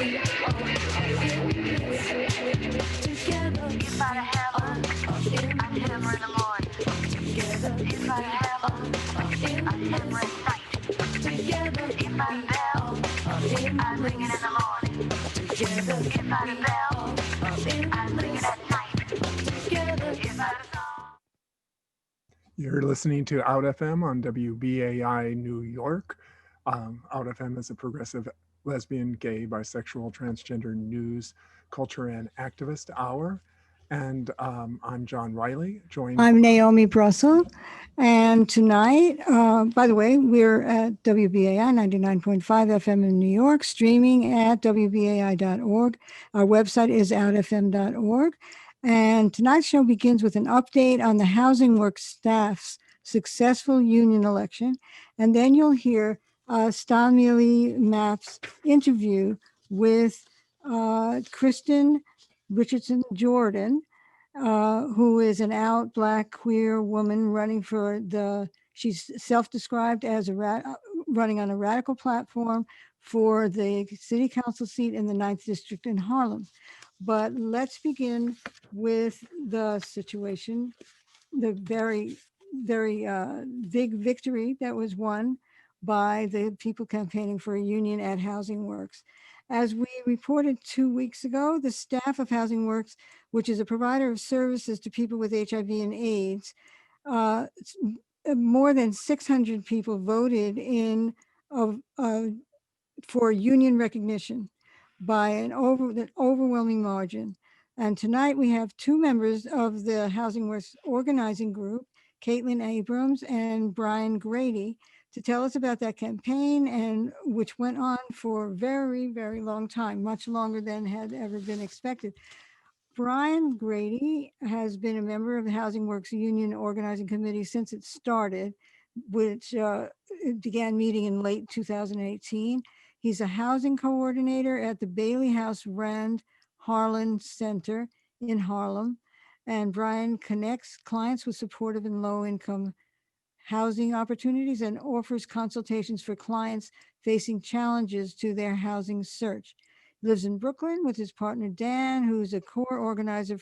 If I hammer, I hammer in the morning. If I hammer, I hammer at night. If I bell, I ring it in the morning. If I bell, I ring it at night. If I You're listening to Out FM on WBAI New York. Out FM is a progressive lesbian, gay, bisexual, transgender news, culture, and activist hour. And I'm John Riley, joined. I'm Naomi Brussel. And tonight, by the way, we're at WBAI 99.5 FM in New York, streaming at WBAI.org. Our website is outfm.org. And tonight's show begins with an update on the Housing Works staff's successful union election. And then you'll hear Stamili Mapp's interview with Kristen Richardson Jordan, who is an out Black queer woman running for she's self-described as running on a radical platform for the city council seat in the 9th District in Harlem. But let's begin with the situation, the very, very big victory that was won by the people campaigning for a union at Housing Works. As we reported 2 weeks ago, the staff of Housing Works, which is a provider of services to people with HIV and AIDS, more than 600 people voted in for union recognition by an overwhelming margin. And tonight we have two members of the Housing Works organizing group, Kaitlin Abrams and Brian Grady, to tell us about that campaign, and which went on for a very, very long time, much longer than had ever been expected. Brian Grady has been a member of the Housing Works Union Organizing Committee since it started, which it began meeting in late 2018. He's a housing coordinator at the Bailey House Rand Harlan Center in Harlem. And Brian connects clients with supportive and low-income housing opportunities and offers consultations for clients facing challenges to their housing search. He lives in Brooklyn with his partner, Dan, who's a core organizer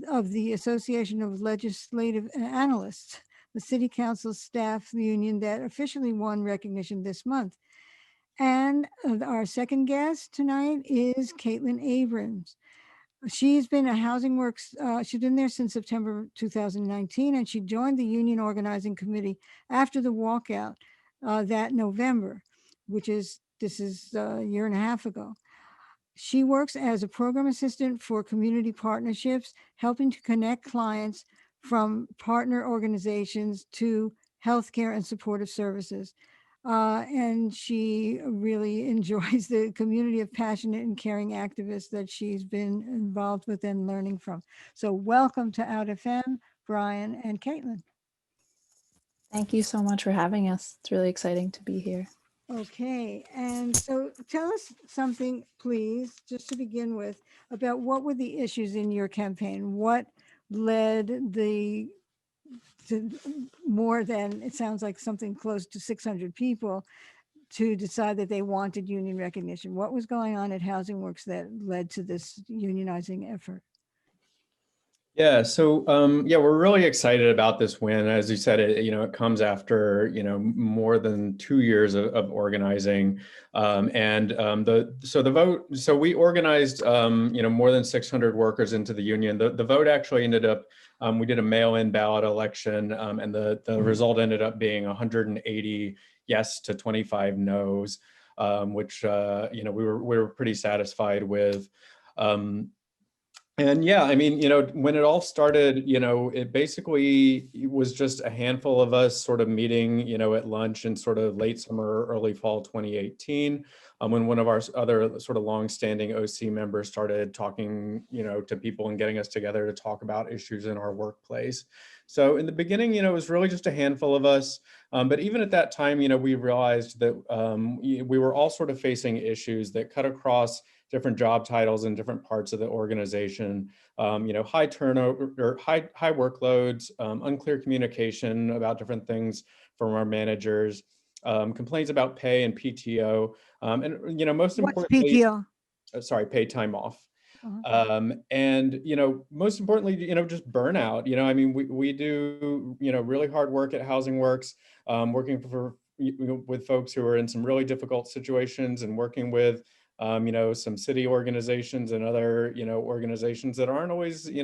of the Association of Legislative Analysts, the city council staff union that officially won recognition this month. And our second guest tonight is Kaitlin Abrams. She's been a Housing Works, she's been there since September 2019, and she joined the Union Organizing Committee after the walkout that November, this is a year and a half ago. She works as a program assistant for community partnerships, helping to connect clients from partner organizations to healthcare and supportive services. And she really enjoys the community of passionate and caring activists that she's been involved with and learning from. So welcome to Out FM, Brian and Kaitlin. Thank you so much for having us. It's really exciting to be here. Okay, and so tell us something, please, just to begin with, about what were the issues in your campaign? What led to more than, it sounds like something close to 600 people to decide that they wanted union recognition? What was going on at Housing Works that led to this unionizing effort? Yeah, so we're really excited about this win. As you said, it comes after more than 2 years of organizing, so we organized more than 600 workers into the union. The vote actually ended up, we did a mail-in ballot election, and the result ended up being 180 yes to 25 no's, which we were pretty satisfied with. And yeah, I mean, when it all started, it basically was just a handful of us sort of meeting, at lunch in sort of late summer, early fall 2018, when one of our other sort of longstanding OC members started talking, to people and getting us together to talk about issues in our workplace. So in the beginning, it was really just a handful of us. But even at that time, we realized that we were all sort of facing issues that cut across different job titles in different parts of the organization, high turnover or high workloads, unclear communication about different things from our managers, complaints about pay and PTO, and most importantly, what's PTO? paid time off. Uh-huh. And, most importantly, just burnout. I mean, we do, really hard work at Housing Works, working with folks who are in some really difficult situations, and working with, some city organizations and other, organizations that aren't always, it's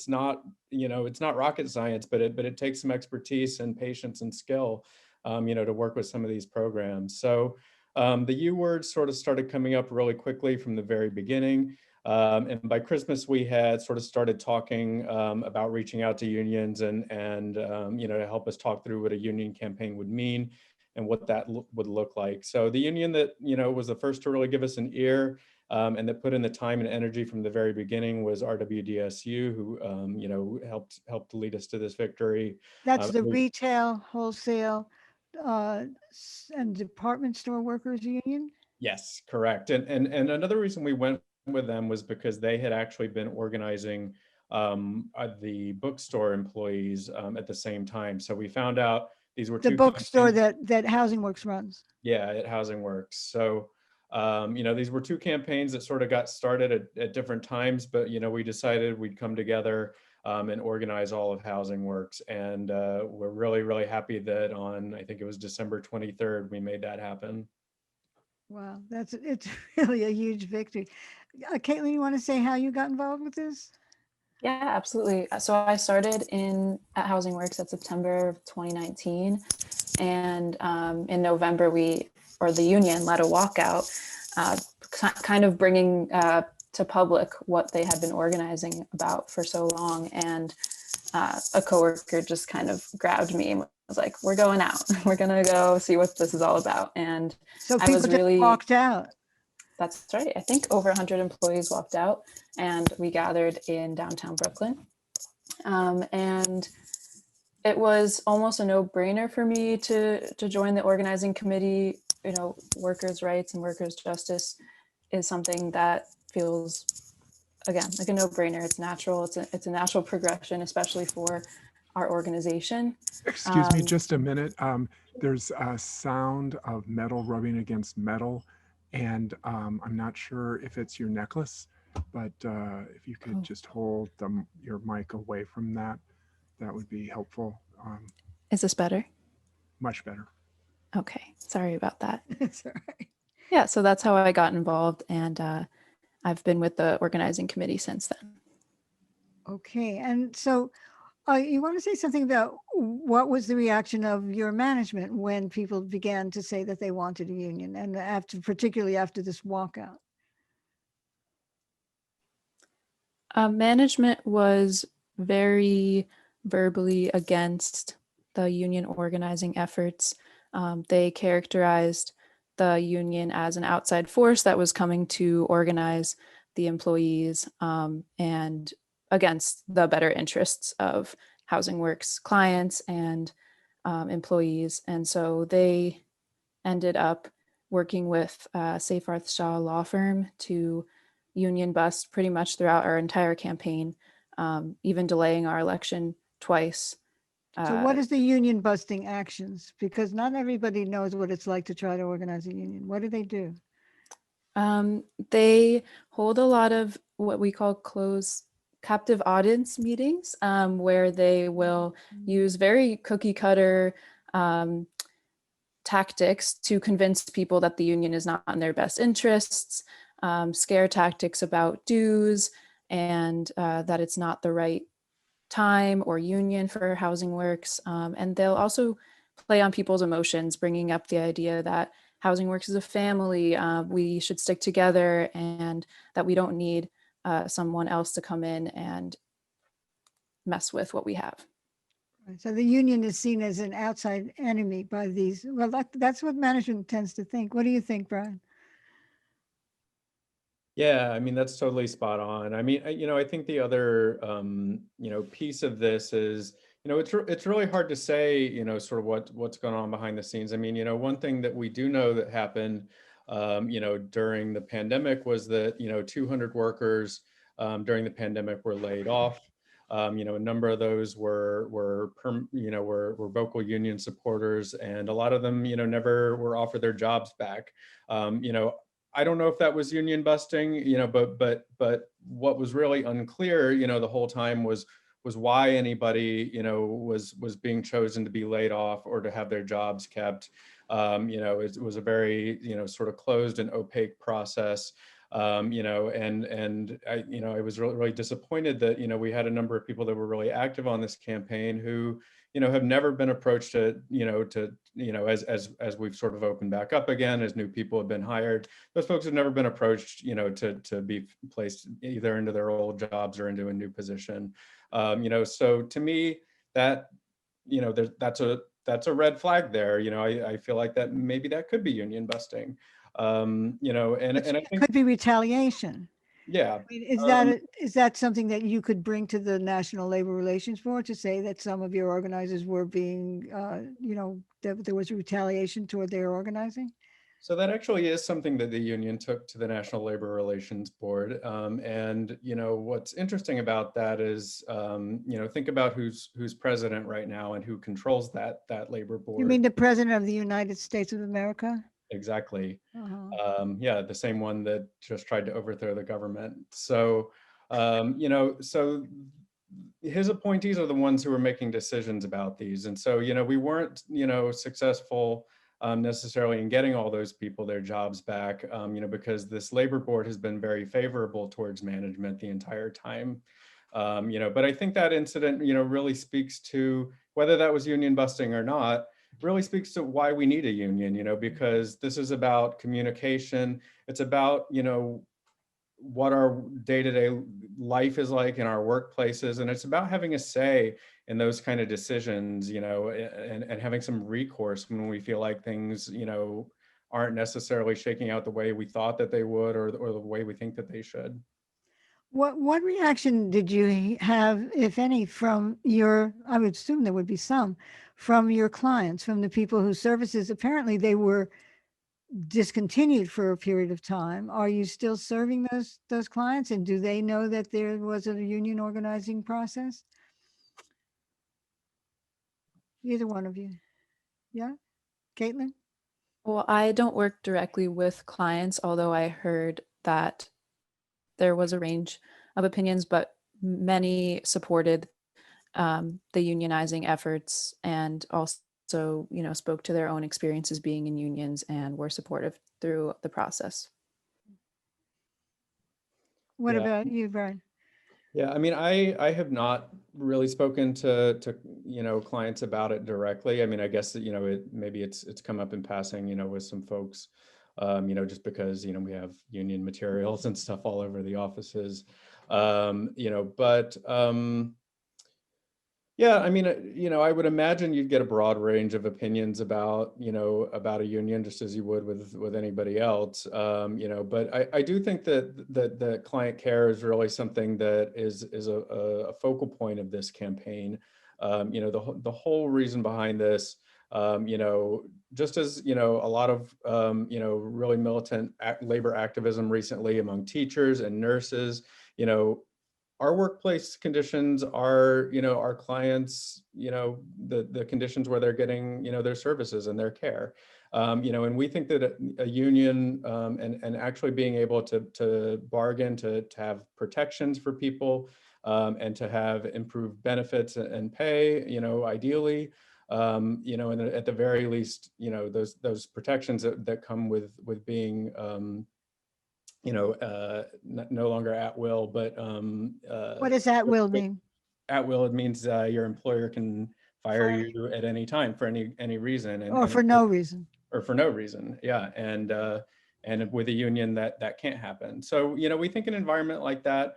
not, it's not rocket science, but it takes some expertise and patience and skill, to work with some of these programs. So, the U word sort of started coming up really quickly from the very beginning. And by Christmas, we had sort of started talking about reaching out to unions and to help us talk through what a union campaign would mean and what that would look like. So the union that, was the first to really give us an ear, and that put in the time and energy from the very beginning was RWDSU, who, helped lead us to this victory. That's the We- retail, wholesale, and department store workers union? Yes, correct. And another reason we went with them was because they had actually been organizing the bookstore employees at the same time. So we found out these were The two bookstore campaigns. that Housing Works runs. Yeah, at Housing Works. So, these were two campaigns that sort of got started at different times, but, we decided we'd come together and organize all of Housing Works. And we're really, really happy that on, I think it was December 23rd, we made that happen. Wow, it's really a huge victory. Kaitlin, you want to say how you got involved with this? Yeah, absolutely. So I started at Housing Works at September of 2019, and in November the union led a walkout, kind of bringing to public what they had been organizing about for so long. And a coworker just kind of grabbed me and was like, "We're going out. We're gonna go see what this is all about." And So I people was just really walked out. That's right. I think over 100 employees walked out, and we gathered in downtown Brooklyn. And it was almost a no-brainer for me to join the organizing committee. Workers' rights and workers' justice is something that feels, again, like a no-brainer. It's natural. It's a natural progression, especially for our organization. Excuse me just a minute. There's a sound of metal rubbing against metal, and I'm not sure if it's your necklace, but if you could just hold your mic away from that, that would be helpful. Is this better? Much better. Okay, sorry about that. That's all right. Yeah, so that's how I got involved, and I've been with the organizing committee since then. Okay, and so you want to say something about what was the reaction of your management when people began to say that they wanted a union, and particularly after this walkout? Management was very verbally against the union organizing efforts. They characterized the union as an outside force that was coming to organize the employees and against the better interests of Housing Works clients and employees. And so they ended up working with Seyfarth Shaw law firm to union bust pretty much throughout our entire campaign, even delaying our election twice. So what is the union busting actions? Because not everybody knows what it's like to try to organize a union. What do they do? They hold a lot of what we call closed captive audience meetings, where they will use very cookie cutter tactics to convince people that the union is not in their best interests, scare tactics about dues, and that it's not the right time or union for Housing Works. And they'll also play on people's emotions, bringing up the idea that Housing Works is a family, we should stick together, and that we don't need someone else to come in and mess with what we have. So the union is seen as an outside enemy by these. Well, that's what management tends to think. What do you think, Brian? Yeah, I mean, that's totally spot on. I mean, I think the other, piece of this is, it's really hard to say, sort of what's going on behind the scenes. I mean, one thing that we do know that happened, during the pandemic was that, 200 workers during the pandemic were laid off. A number of those were vocal union supporters, and a lot of them, never were offered their jobs back. I don't know if that was union busting, but what was really unclear, the whole time was why anybody, was being chosen to be laid off or to have their jobs kept. It was a very, sort of closed and opaque process. And I was really, really disappointed that, we had a number of people that were really active on this campaign who, have never been approached as we've sort of opened back up again, as new people have been hired. Those folks have never been approached, to be placed either into their old jobs or into a new position. So to me, that, that's a red flag there. I feel like that maybe that could be union busting. And I think Could be retaliation. yeah. I mean, is that something that you could bring to the National Labor Relations Board to say that some of your organizers were being, that there was retaliation toward their organizing? So that actually is something that the union took to the National Labor Relations Board. And what's interesting about that is, think about who's president right now and who controls that labor board. You mean the President of the United States of America? Exactly. Uh-huh. Yeah, the same one that just tried to overthrow the government. So, so his appointees are the ones who are making decisions about these. And so, we weren't, successful necessarily in getting all those people their jobs back, because this labor board has been very favorable towards management the entire time. But I think that incident, really speaks to whether that was union busting or not, really speaks to why we need a union, because this is about communication. It's about, what our day-to-day life is like in our workplaces. And it's about having a say in those kind of decisions, and having some recourse when we feel like things, aren't necessarily shaking out the way we thought that they would, or the way we think that they should. What reaction did you have, if any, from your, I would assume there would be some, from your clients, from the people whose services apparently they were discontinued for a period of time? Are you still serving those clients, and do they know that there was a union organizing process? Either one of you. Yeah, Kaitlin? Well, I don't work directly with clients, although I heard that there was a range of opinions, but many supported the unionizing efforts, and also, spoke to their own experiences being in unions and were supportive through the process. What Yeah. about you, Brian? Yeah, I mean, I have not really spoken to clients about it directly. I mean, I guess that, maybe it's come up in passing, with some folks, just because, we have union materials and stuff all over the offices. But yeah, I mean, I would imagine you'd get a broad range of opinions about, about a union, just as you would with anybody else. But I do think that the client care is really something that is a focal point of this campaign. The whole reason behind this, just as, a lot of, really militant labor activism recently among teachers and nurses, our workplace conditions are, our clients, the conditions where they're getting, their services and their care. And we think that a union, and actually being able to bargain, to have protections for people, and to have improved benefits and pay, ideally, and at the very least, those protections that come with being, no longer at will, but What does at will mean? at will, it means your employer can fire you at any time for any reason, Or for no reason. or for no reason. Yeah, and with a union that can't happen. So we think an environment like that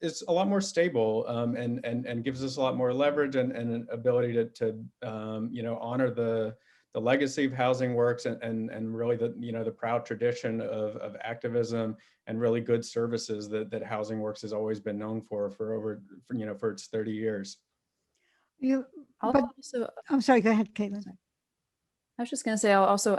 is a lot more stable, and gives us a lot more leverage and an ability to honor the legacy of Housing Works, and really the proud tradition of activism and really good services that Housing Works has always been known for its 30 years. But I'm sorry, go ahead, Kaitlin. I was just going to say, I'll also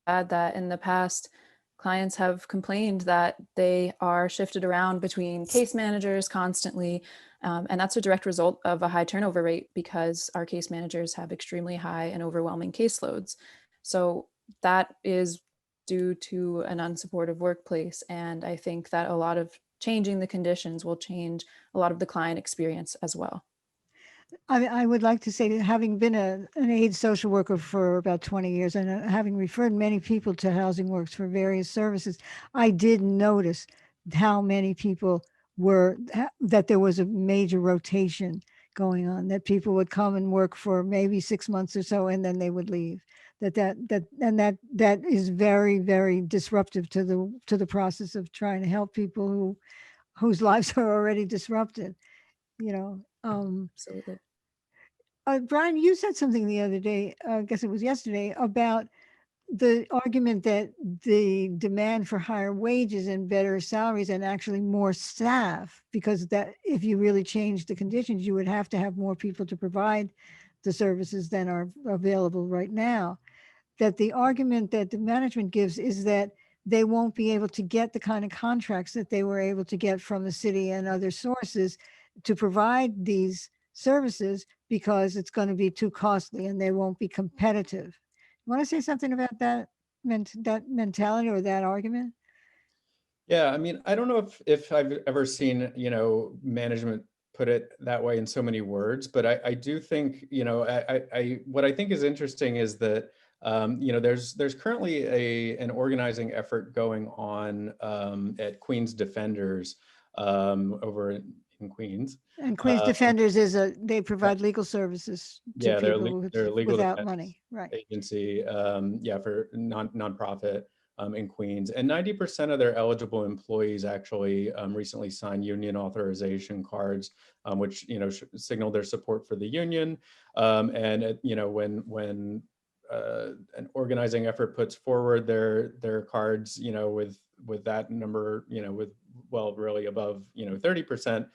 add that in the past, clients have complained that they are shifted around between case managers constantly. And that's a direct result of a high turnover rate, because our case managers have extremely high and overwhelming caseloads. So that is due to an unsupportive workplace. And I think that a lot of changing the conditions will change a lot of the client experience as well. I would like to say that having been an AIDS social worker for about 20 years and having referred many people to Housing Works for various services, I did notice how many people that there was a major rotation going on, that people would come and work for maybe 6 months or so, and then they would leave. That is very, very disruptive to the process of trying to help people whose lives are already disrupted, you know. Absolutely. Brian, you said something the other day, I guess it was yesterday, about the argument that the demand for higher wages and better salaries and actually more staff, because that if you really change the conditions, you would have to have more people to provide the services than are available right now. That the argument that the management gives is that they won't be able to get the kind of contracts that they were able to get from the city and other sources to provide these services because it's going to be too costly and they won't be competitive. You want to say something about that mentality or that argument? Yeah, I mean, I don't know if I've ever seen, management put it that way in so many words, but I do think, what I think is interesting is that, there's currently an organizing effort going on at Queens Defenders over in Queens. And Queens Defenders they provide legal services to Yeah, people they're a legal without defense money, right? agency, for nonprofit in Queens. And 90% of their eligible employees actually recently signed union authorization cards, which signal their support for the union. When an organizing effort puts forward their cards, with that number, really above 30%,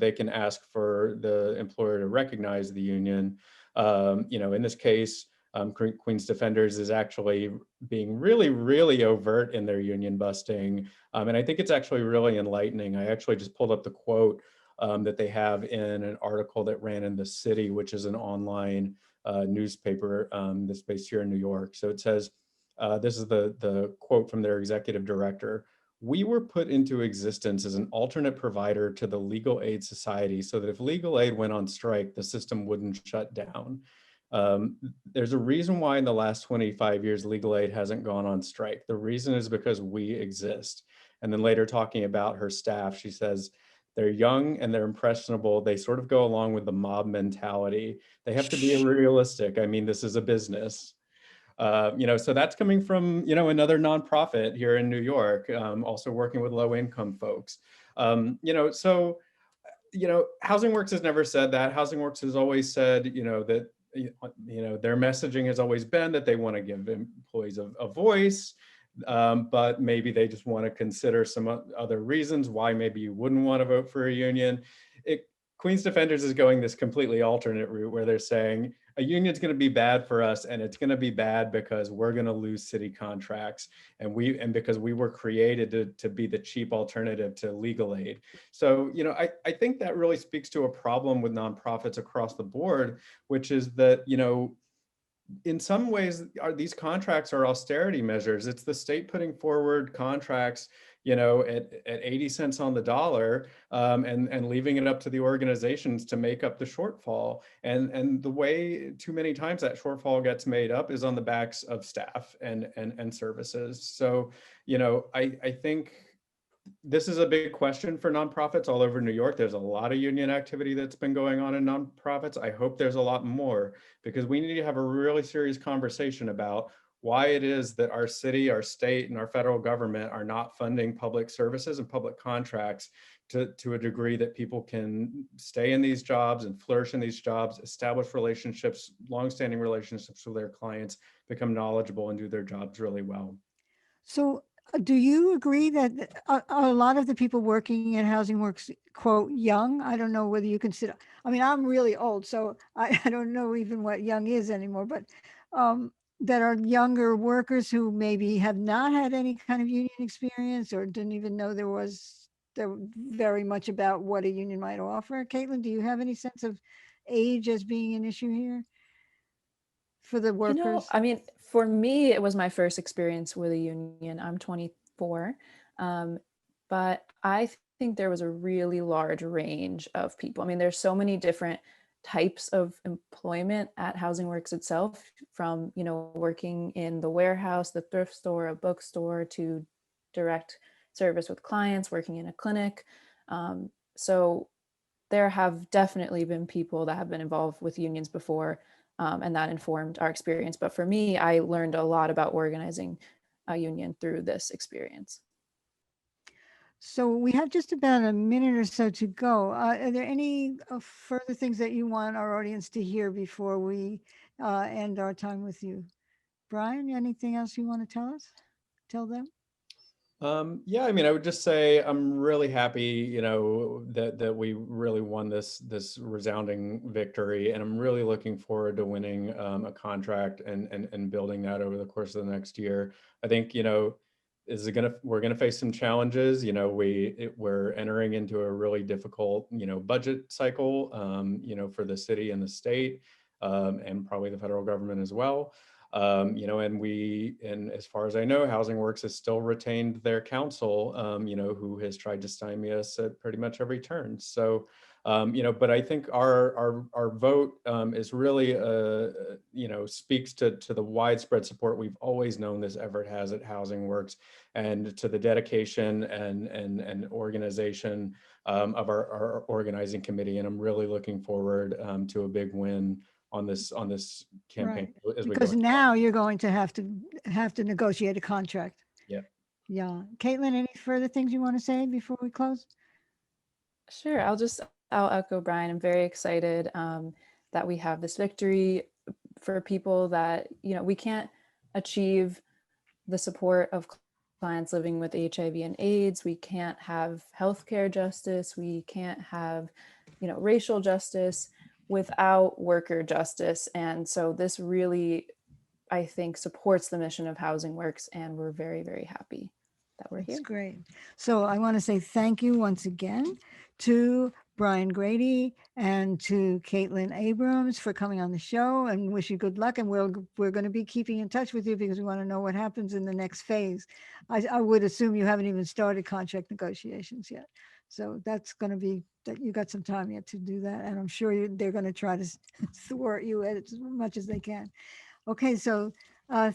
they can ask for the employer to recognize the union. In this case, Queens Defenders is actually being really, really overt in their union busting. And I think it's actually really enlightening. I actually just pulled up the quote that they have in an article that ran in The City, which is an online newspaper that's based here in New York. So it says, this is the quote from their executive director: "We were put into existence as an alternate provider to the Legal Aid Society so that if legal aid went on strike, the system wouldn't shut down. There's a reason why in the last 25 years, legal aid hasn't gone on strike. The reason is because we exist." And then later, talking about her staff, she says, "They're young and they're impressionable. They sort of go along with the mob mentality. They have to be realistic. I mean, this is a business." So that's coming from, another nonprofit here in New York, also working with low income folks. Housing Works has never said that. Housing Works has always said, that, their messaging has always been that they want to give employees a voice, but maybe they just want to consider some other reasons why maybe you wouldn't want to vote for a union. Queens Defenders is going this completely alternate route where they're saying a union's going to be bad for us, and it's going to be bad because we're going to lose city contracts, and because we were created to be the cheap alternative to legal aid. So, I think that really speaks to a problem with nonprofits across the board, which is that, in some ways, these contracts are austerity measures. It's the state putting forward contracts, at 80 cents on the dollar, and leaving it up to the organizations to make up the shortfall. And the way too many times that shortfall gets made up is on the backs of staff and services. So, I think this is a big question for nonprofits all over New York. There's a lot of union activity that's been going on in nonprofits. I hope there's a lot more, because we need to have a really serious conversation about why it is that our city, our state, and our federal government are not funding public services and public contracts to a degree that people can stay in these jobs and flourish in these jobs, establish relationships, longstanding relationships with their clients, become knowledgeable, and do their jobs really well. So do you agree that a lot of the people working in Housing Works, quote, young? I don't know whether you consider, I mean, I'm really old, so I don't know even what young is anymore, but that are younger workers who maybe have not had any kind of union experience or didn't even know there very much about what a union might offer. Kaitlin, do you have any sense of age as being an issue here for the workers? I mean, for me, it was my first experience with a union. I'm 24. But I think there was a really large range of people. I mean, there's so many different types of employment at Housing Works itself, from, working in the warehouse, the thrift store, a bookstore, to direct service with clients, working in a clinic. So there have definitely been people that have been involved with unions before, and that informed our experience. But for me, I learned a lot about organizing a union through this experience. So we have just about a minute or so to go. Are there any further things that you want our audience to hear before we end our time with you? Brian, anything else you want to tell them? Yeah, I mean, I would just say I'm really happy, that we really won this resounding victory, and I'm really looking forward to winning a contract and building that over the course of the next year. I think, we're gonna face some challenges. We're entering into a really difficult, budget cycle, for the city and the state, and probably the federal government as well. And as far as I know, Housing Works has still retained their counsel, who has tried to stymie us at pretty much every turn. So, but I think our vote is really, speaks to the widespread support we've always known this effort has at Housing Works, and to the dedication and organization of our organizing committee. And I'm really looking forward to a big win on this campaign, Right. as we Because go. now you're going to have to negotiate a contract. Yeah. Yeah. Kaitlin, any further things you want to say before we close? Sure. I'll echo Brian. I'm very excited that we have this victory for people that, we can't achieve the support of clients living with HIV and AIDS. We can't have healthcare justice. We can't have, racial justice without worker justice. And so this really, I think, supports the mission of Housing Works, and we're very, very happy that we're That's here. great. So I want to say thank you once again to Brian Grady and to Kaitlin Abrams for coming on the show, and wish you good luck. And we're going to be keeping in touch with you because we want to know what happens in the next phase. I would assume you haven't even started contract negotiations yet. So that's going to be that you got some time yet to do that. And I'm sure they're going to try to thwart you as much as they can. Okay, so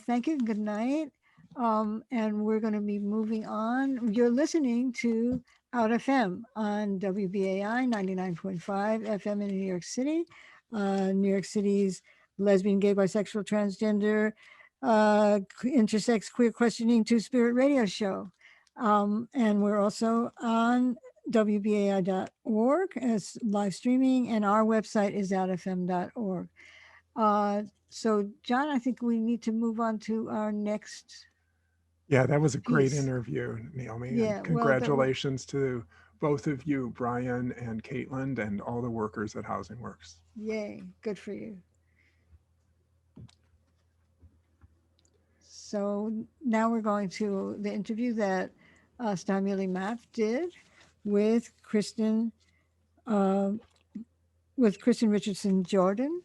thank you. Good night. And we're going to be moving on. You're listening to Out FM on WBAI 99.5 FM in New York City, New York City's lesbian, gay, bisexual, transgender, intersex, queer questioning, two-spirit radio show. And we're also on WBAI.org as live streaming, and our website is outfm.org. So John, I think we need to move on to our next. Yeah, that was a great Peace. interview, Naomi. Yeah, And congratulations to both of you, Brian and Kaitlin, and all the workers at Housing Works. Yay, good for you. So now we're going to the interview that Stamili Math did with Kristen Richardson Jordan,